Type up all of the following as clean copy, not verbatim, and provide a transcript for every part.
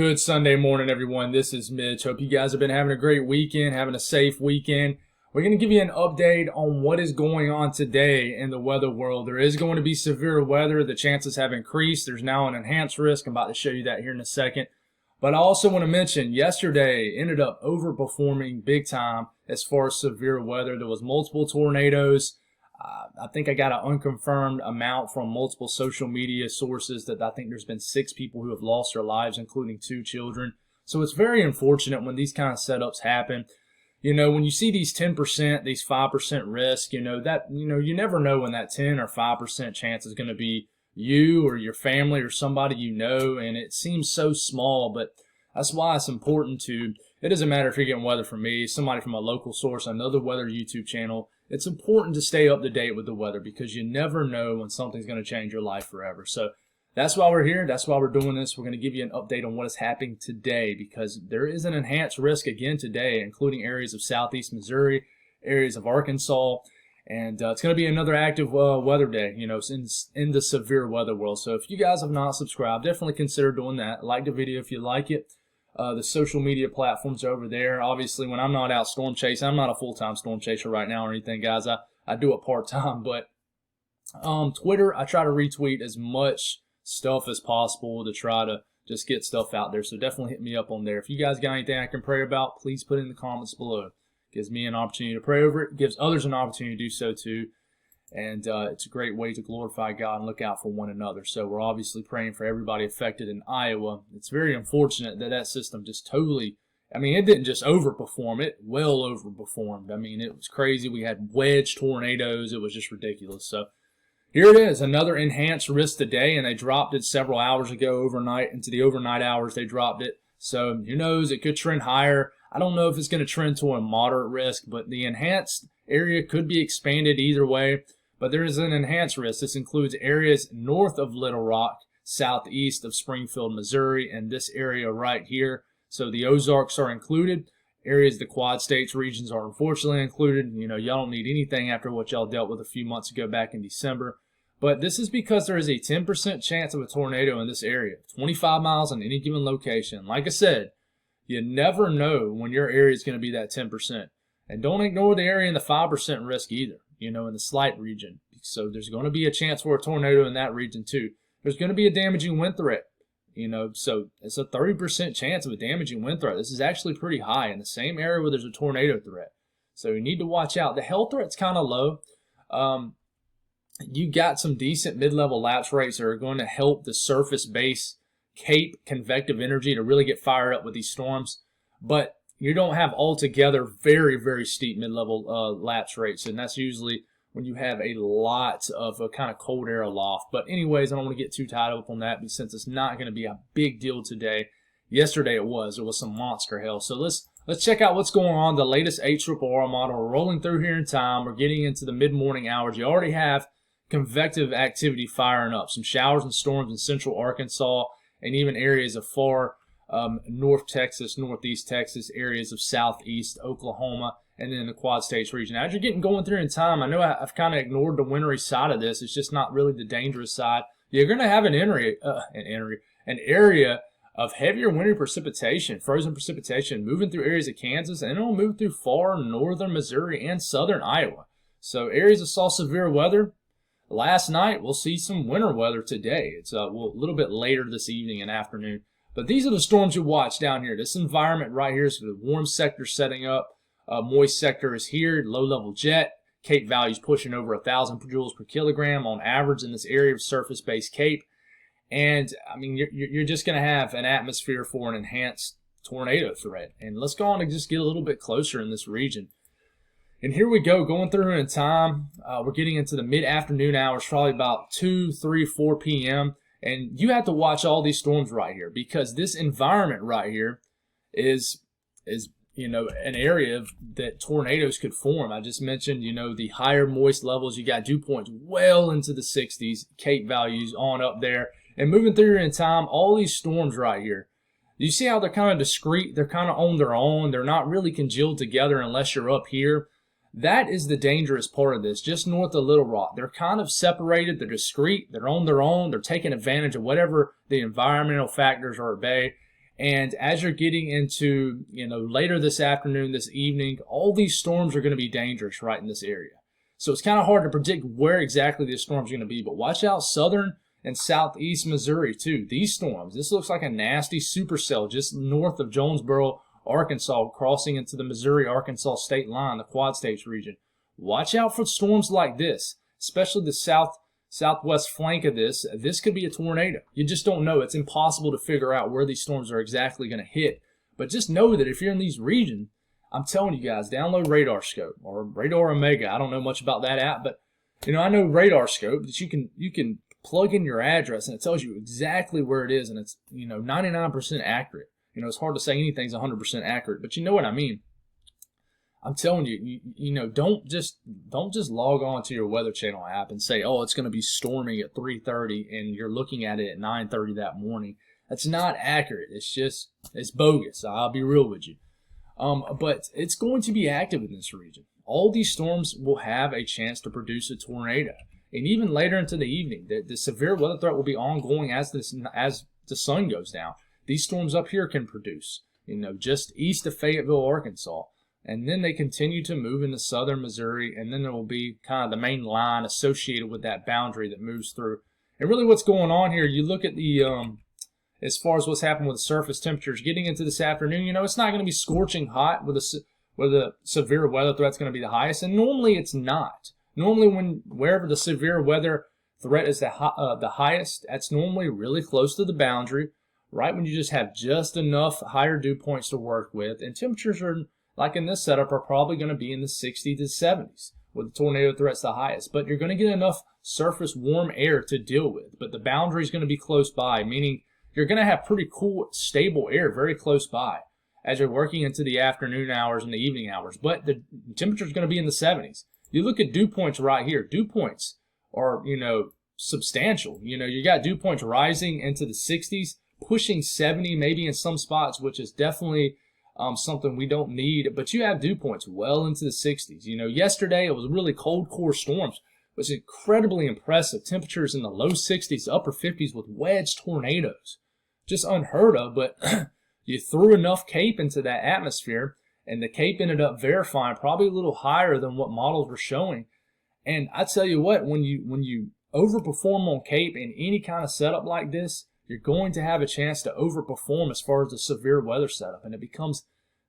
Good Sunday morning, everyone. This is Mitch. Hope you guys have been having a great weekend, having a safe weekend. We're going to give you an update on what is going on today in the weather world. There is going to be severe weather. The chances have increased. There's now an enhanced risk. I'm about to show you that here in a second. But I also want to mention yesterday ended up overperforming big time as far as severe weather. There was multiple tornadoes. I think I got an unconfirmed amount from multiple social media sources that I think there's been 6 people who have lost their lives, including 2 children. So it's very unfortunate when these kind of setups happen. You know, when you see these 10%, these 5% risk, you never know when that 10 or 5% chance is going to be you or your family or somebody you know, and it seems so small, but that's why it's important to, it doesn't matter if you're getting weather from me, somebody from a local source, another weather YouTube channel. It's important to stay up to date with the weather because you never know when something's going to change your life forever. So that's why we're here. That's why we're doing this. We're going to give you an update on what is happening today because there is an enhanced risk again today, including areas of southeast Missouri, areas of Arkansas, and it's going to be another active weather day, you know, in the severe weather world. So if you guys have not subscribed, definitely consider doing that. Like the video if you like it. The social media platforms are over there. Obviously, when I'm not out storm chasing, I'm not a full-time storm chaser right now or anything, guys. I do it part-time, but Twitter, I try to retweet as much stuff as possible to try to just get stuff out there. So definitely hit me up on there. If you guys got anything I can pray about, please put it in the comments below. Gives me an opportunity to pray over it. Gives others an opportunity to do so too. And it's a great way to glorify God and look out for one another. So we're obviously praying for everybody affected in Iowa. It's very unfortunate that that system just totally, I mean, it didn't just overperform. It well overperformed. I mean, it was crazy. We had wedge tornadoes. It was just ridiculous. So here it is, another enhanced risk today, and they dropped it several hours ago overnight. Into the overnight hours, they dropped it. So who knows? It could trend higher. I don't know if it's going to trend to a moderate risk, but the enhanced area could be expanded either way. But there is an enhanced risk. This includes areas north of Little Rock, southeast of Springfield, Missouri, and this area right here. So the Ozarks are included. Areas the Quad States regions are unfortunately included. You know, y'all don't need anything after what y'all dealt with a few months ago back in December. But this is because there is a 10% chance of a tornado in this area, 25 miles on any given location. Like I said, you never know when your area is going to be that 10%. And don't ignore the area in the 5% risk either, you know, in the slight region. So there's going to be a chance for a tornado in that region too. There's going to be a damaging wind threat, you know, so it's a 30% chance of a damaging wind threat. This is actually pretty high in the same area where there's a tornado threat. So you need to watch out. The hail threat's kind of low. You got some decent mid-level lapse rates that are going to help the surface-based Cape convective energy to really get fired up with these storms. But you don't have altogether very, very steep mid-level lapse rates, and that's usually when you have a lot of a kind of cold air aloft. But anyways, I don't want to get too tied up on that since it's not going to be a big deal today. Yesterday it was. There was some monster hail. So let's check out what's going on. The latest HRRR model. We're rolling through here in time. We're getting into the mid-morning hours. You already have convective activity firing up. Some showers and storms in central Arkansas and even areas of far North Texas, Northeast Texas, areas of Southeast Oklahoma, and then the Quad States region. As you're getting going through in time, I know I've kind of ignored the wintry side of this. It's just not really the dangerous side. You're going to have an area of heavier wintry precipitation, frozen precipitation, moving through areas of Kansas, and it'll move through far northern Missouri and southern Iowa. So areas that saw severe weather last night, we'll see some winter weather today. It's a little bit later this evening and afternoon. But these are the storms you watch down here. This environment right here is the warm sector setting up. Moist sector is here, low-level jet. Cape values pushing over 1,000 joules per kilogram on average in this area of surface-based Cape. And, I mean, you're just going to have an atmosphere for an enhanced tornado threat. And let's go on and just get a little bit closer in this region. And here we go, going through in time. We're getting into the mid-afternoon hours, probably about 2, 3, 4 p.m., and you have to watch all these storms right here because this environment right here is you know, an area that tornadoes could form. I just mentioned, you know, the higher moist levels. You got dew points well into the 60s, Cape values on up there. And moving through in time, all these storms right here, you see how they're kind of discrete? They're kind of on their own. They're not really congealed together unless you're up here. That is the dangerous part of this, just north of Little Rock. They're kind of separated. They're discrete. They're on their own. They're taking advantage of whatever the environmental factors are at bay. And as you're getting into, later this afternoon, this evening, all these storms are going to be dangerous right in this area. So it's kind of hard to predict where exactly these storms are going to be, but watch out southern and southeast Missouri too. These storms, this looks like a nasty supercell just north of Jonesboro, Arkansas, crossing into the Missouri-Arkansas state line, the Quad States region. Watch out for storms like this, especially the southwest flank of this. This could be a tornado. You just don't know. It's impossible to figure out where these storms are exactly going to hit. But just know that if you're in these regions, I'm telling you guys, download Radar Scope or Radar Omega. I don't know much about that app, but I know Radar Scope that you can plug in your address and it tells you exactly where it is, and it's 99% accurate. It's hard to say anything's 100% accurate, but you know what I mean. I'm telling you, don't just log on to your Weather Channel app and say, oh, it's going to be storming at 3:30, and you're looking at it at 9:30 that morning. That's not accurate. It's bogus. I'll be real with you. But it's going to be active in this region. All these storms will have a chance to produce a tornado, and even later into the evening, the severe weather threat will be ongoing as the sun goes down. These storms up here can produce, just east of Fayetteville, Arkansas. And then they continue to move into southern Missouri, and then there will be kind of the main line associated with that boundary that moves through. And really what's going on here, you look at the, as far as what's happened with the surface temperatures getting into this afternoon, it's not going to be scorching hot where the severe weather threat's going to be the highest. And normally it's not. Normally wherever the severe weather threat is the highest, that's normally really close to the boundary, right when you just have just enough higher dew points to work with. And temperatures are, like in this setup, are probably going to be in the 60s to 70s with the tornado threats the highest. But you're going to get enough surface warm air to deal with. But the boundary is going to be close by, meaning you're going to have pretty cool, stable air very close by as you're working into the afternoon hours and the evening hours. But the temperature is going to be in the 70s. You look at dew points right here. Dew points are, substantial. You got dew points rising into the 60s, pushing 70 maybe in some spots, which is definitely something we don't need, but you have dew points well into the 60s. Yesterday it was really cold core storms. It was incredibly impressive. Temperatures in the low 60s, upper 50s with wedge tornadoes. Just unheard of, but you threw enough CAPE into that atmosphere, and the CAPE ended up verifying probably a little higher than what models were showing. And I tell you what, when you overperform on CAPE in any kind of setup like this, you're going to have a chance to overperform as far as the severe weather setup, and it becomes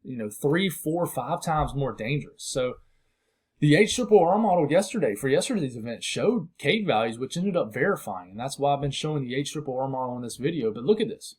3, 4, 5 times more dangerous. So the HRRR model for yesterday's event showed CAPE values, which ended up verifying, and that's why I've been showing the HRRR model in this video. But look at this.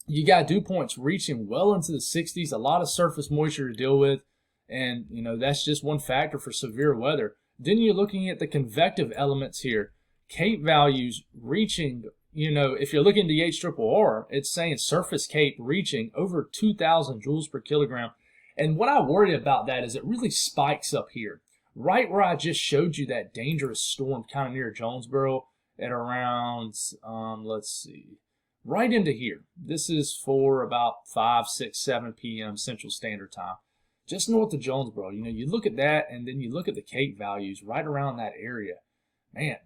You got dew points reaching well into the 60s, a lot of surface moisture to deal with, and that's just one factor for severe weather. Then you're looking at the convective elements here. CAPE values reaching, if you're looking at the HRRR, it's saying surface CAPE reaching over 2,000 joules per kilogram. And what I worry about that is it really spikes up here. Right where I just showed you that dangerous storm kind of near Jonesboro at around, right into here. This is for about 5, 6, 7 p.m. Central Standard Time. Just north of Jonesboro. You look at that, and then you look at the CAPE values right around that area. Man,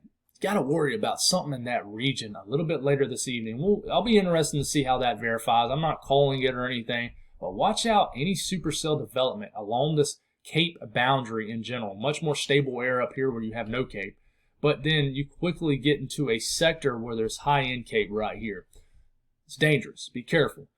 got to worry about something in that region a little bit later this evening. I'll be interested to see how that verifies. I'm not calling it or anything, but watch out any supercell development along this CAPE boundary in general. Much more stable air up here where you have no CAPE, but then you quickly get into a sector where there's high-end CAPE right here. It's dangerous. Be careful.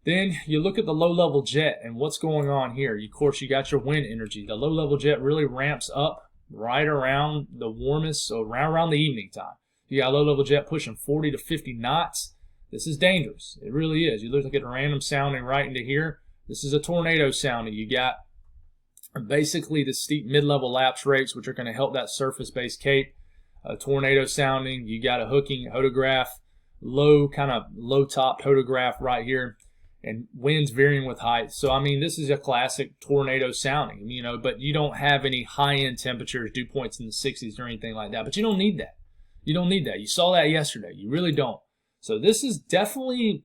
Then you look at the low-level jet and what's going on here. Of course, you got your wind energy. The low-level jet really ramps up right around the warmest, so around the evening time. You got low-level jet pushing 40 to 50 knots. This is dangerous. It really is. You look like a random sounding right into here. This is a tornado sounding. You got basically the steep mid-level lapse rates, which are going to help that surface-based CAPE. A tornado sounding. You got a hooking hodograph, low top hodograph right here, and winds varying with height. So, this is a classic tornado sounding, but you don't have any high-end temperatures, dew points in the 60s or anything like that. But you don't need that. You don't need that. You saw that yesterday. You really don't. So this is definitely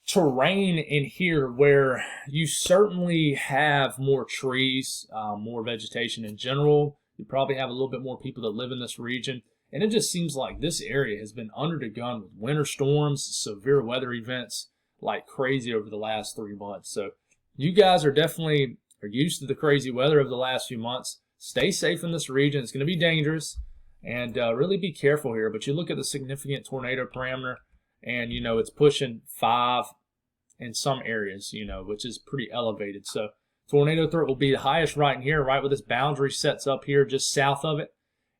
terrain in here where you certainly have more trees, more vegetation in general. You probably have a little bit more people that live in this region. And it just seems like this area has been under the gun with winter storms, severe weather events like crazy over the last 3 months. So you guys are definitely used to the crazy weather of the last few months. Stay safe in this region. It's going to be dangerous, and really be careful here. But you look at the significant tornado parameter, and it's pushing 5 in some areas, which is pretty elevated. So tornado threat will be the highest right in here, right where this boundary sets up here, just south of it.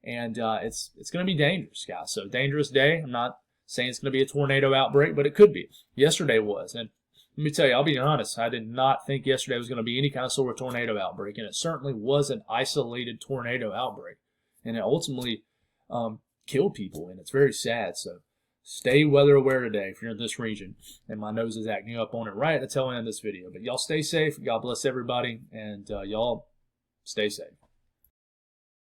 And it's going to be dangerous, guys. So dangerous day. I'm not saying it's going to be a tornado outbreak, but it could be. Yesterday was. And let me tell you, I'll be honest, I did not think yesterday was going to be any kind of sort of tornado outbreak. And it certainly was an isolated tornado outbreak. And it ultimately killed people. And it's very sad. So stay weather aware today if you're in this region. And my nose is acting up on it right at the tail end of this video. But y'all stay safe. God bless everybody. And y'all stay safe.